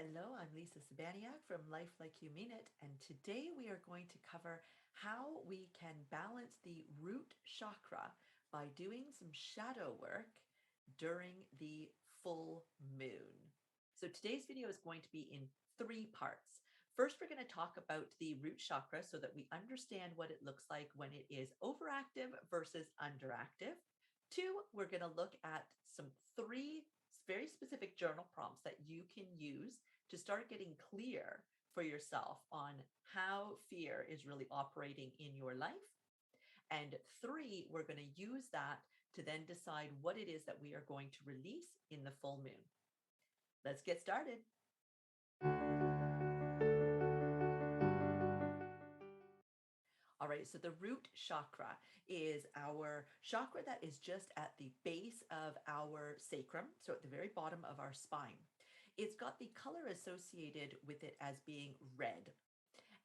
Hello, I'm Lisa Sabaniak from Life Like You Mean It, and today we are going to cover how we can balance the root chakra by doing some shadow work during the full moon. So today's video is going to be in three parts. First, we're going to talk about the root chakra so that we understand what it looks like when it is overactive versus underactive. Two, we're going to look at three very specific journal prompts that you can use to start getting clear for yourself on how fear is really operating in your life. And three, we're going to use that to then decide what it is that we are going to release in the full moon. Let's get started. All right, so the root chakra is our chakra that is just at the base of our sacrum, so at the very bottom of our spine. It's got the color associated with it as being red.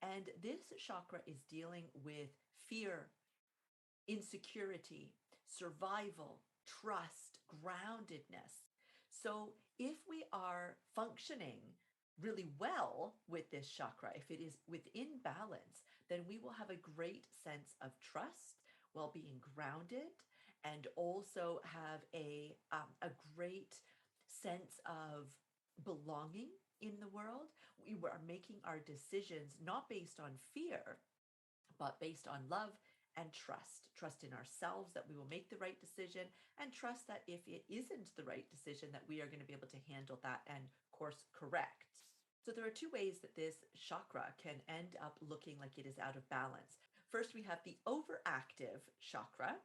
And this chakra is dealing with fear, insecurity, survival, trust, groundedness. So if we are functioning really well with this chakra, if it is within balance, then we will have a great sense of trust, while being grounded, and also have a great sense of belonging in the world. We are making our decisions not based on fear, but based on love and trust in ourselves that we will make the right decision, and trust that if it isn't the right decision, that we are going to be able to handle that and course correct. So there are two ways that this chakra can end up looking like it is out of balance. First, we have the overactive chakra,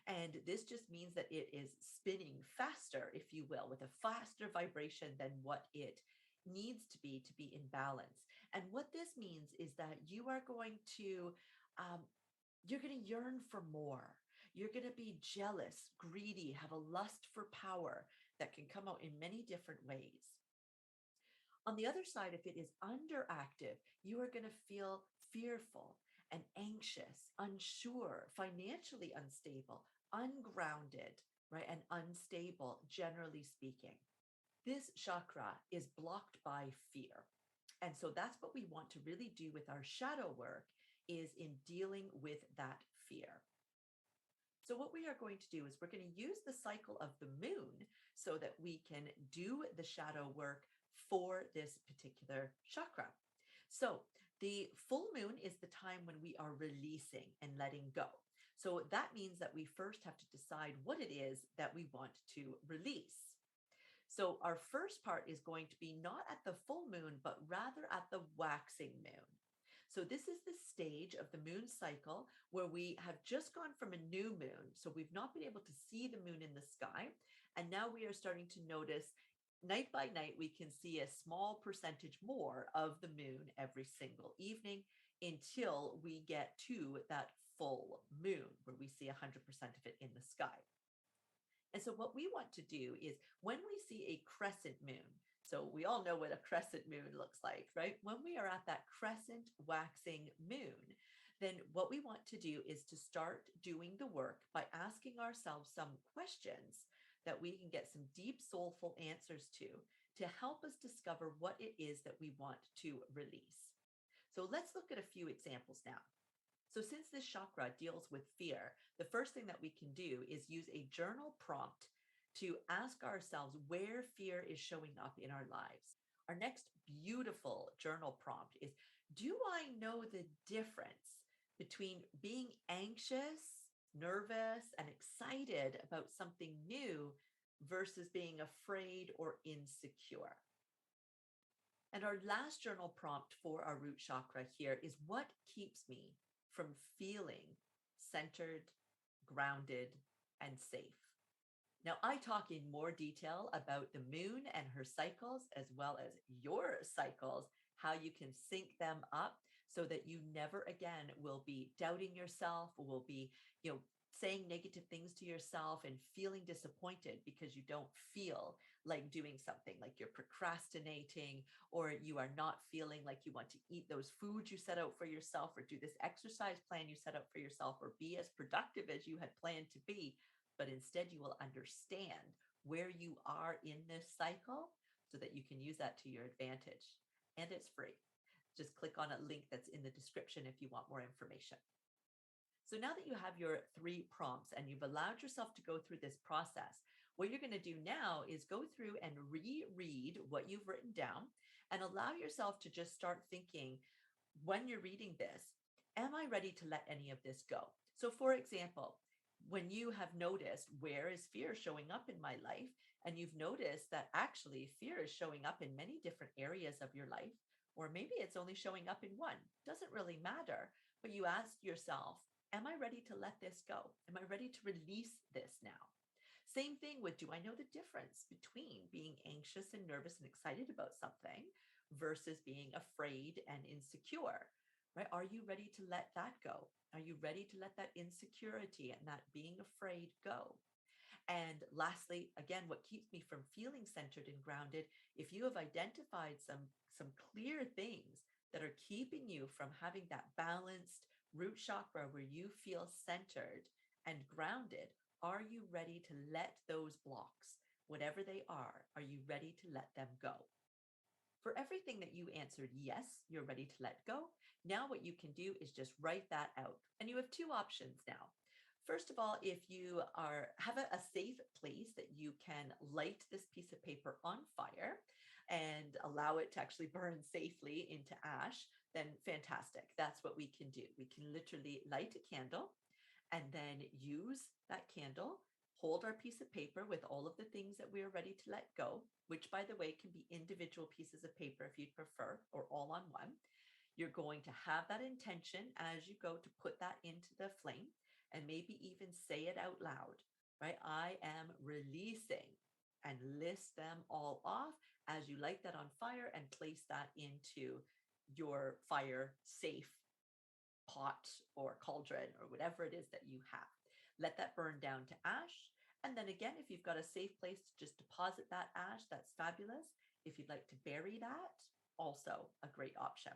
and this just means that it is spinning faster, if you will, with a faster vibration than what it needs to be in balance. And what this means is that you are going to um, you're going to yearn for more. You're going to be jealous, greedy, have a lust for power that can come out in many different ways. On the other side, if it is underactive, you are going to feel fearful and anxious, unsure, financially unstable, ungrounded, right? And unstable, generally speaking. This chakra is blocked by fear. And so that's what we want to really do with our shadow work, is in dealing with that fear. So what we are going to do is we're going to use the cycle of the moon so that we can do the shadow work for this particular chakra. So the full moon is the time when we are releasing and letting go. So that means that we first have to decide what it is that we want to release. So our first part is going to be not at the full moon, but rather at the waxing moon. So this is the stage of the moon cycle where we have just gone from a new moon. So we've not been able to see the moon in the sky. And now we are starting to notice night by night, we can see a small percentage more of the moon every single evening until we get to that full moon where we see 100% of it in the sky. And so what we want to do is when we see a crescent moon, so we all know what a crescent moon looks like, right? When we are at that crescent waxing moon, then what we want to do is to start doing the work by asking ourselves some questions that we can get some deep, soulful answers to help us discover what it is that we want to release. So let's look at a few examples now. So since this chakra deals with fear, the first thing that we can do is use a journal prompt to ask ourselves where fear is showing up in our lives. Our next beautiful journal prompt is, do I know the difference between being anxious, nervous, and excited about something new versus being afraid or insecure? And our last journal prompt for our root chakra here is, what keeps me from feeling centered, grounded, and safe? Now, I talk in more detail about the moon and her cycles, as well as your cycles, how you can sync them up so that you never again will be doubting yourself, will be, saying negative things to yourself and feeling disappointed because you don't feel like doing something, like you're procrastinating, or you are not feeling like you want to eat those foods you set out for yourself, or do this exercise plan you set out for yourself, or be as productive as you had planned to be. But instead, you will understand where you are in this cycle so that you can use that to your advantage. And it's free. Just click on a link that's in the description if you want more information. So now that you have your 3 prompts and you've allowed yourself to go through this process, what you're going to do now is go through and reread what you've written down and allow yourself to just start thinking when you're reading this, am I ready to let any of this go? So, for example, when you have noticed where is fear showing up in my life, and you've noticed that actually fear is showing up in many different areas of your life, or maybe it's only showing up in one, doesn't really matter. But you ask yourself, am I ready to let this go? Am I ready to release this now? Same thing with, do I know the difference between being anxious and nervous and excited about something versus being afraid and insecure? Right? Are you ready to let that go? Are you ready to let that insecurity and that being afraid go? And lastly, again, what keeps me from feeling centered and grounded, if you have identified some clear things that are keeping you from having that balanced root chakra where you feel centered and grounded, are you ready to let those blocks, whatever they are you ready to let them go? For everything that you answered yes, you're ready to let go. Now what you can do is just write that out. And you have 2 options now. First of all, if you have a safe place that you can light this piece of paper on fire and allow it to actually burn safely into ash, then fantastic. That's what we can do. We can literally light a candle and then use that candle, hold our piece of paper with all of the things that we are ready to let go, which by the way can be individual pieces of paper if you'd prefer, or all on one. You're going to have that intention as you go to put that into the flame and maybe even say it out loud, right? I am releasing, and list them all off as you light that on fire and place that into your fire safe pot or cauldron or whatever it is that you have. Let that burn down to ash. And then again, if you've got a safe place to just deposit that ash, that's fabulous. If you'd like to bury that, also a great option.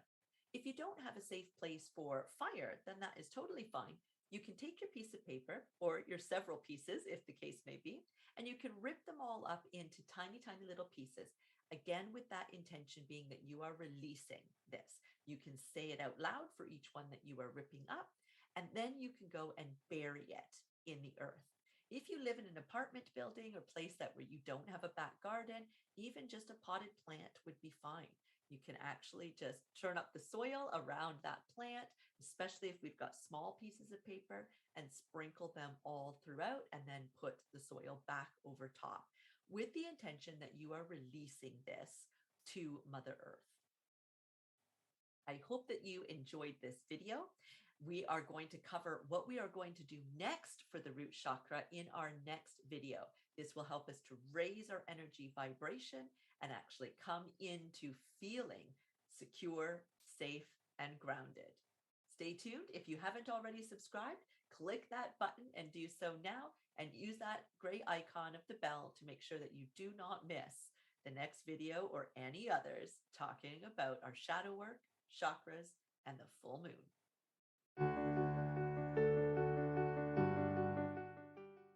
If you don't have a safe place for fire, then that is totally fine. You can take your piece of paper or your several pieces, if the case may be, and you can rip them all up into tiny, tiny little pieces. Again, with that intention being that you are releasing this. You can say it out loud for each one that you are ripping up, and then you can go and bury it in the earth. If you live in an apartment building or place that where you don't have a back garden, even just a potted plant would be fine. You can actually just turn up the soil around that plant, especially if we've got small pieces of paper, and sprinkle them all throughout, and then put the soil back over top with the intention that you are releasing this to Mother Earth. I hope that you enjoyed this video. We are going to cover what we are going to do next for the root chakra in our next video. This will help us to raise our energy vibration and actually come into feeling secure, safe, and grounded. Stay tuned. If you haven't already subscribed, click that button and do so now, and use that gray icon of the bell to make sure that you do not miss the next video or any others talking about our shadow work, chakras, and the full moon.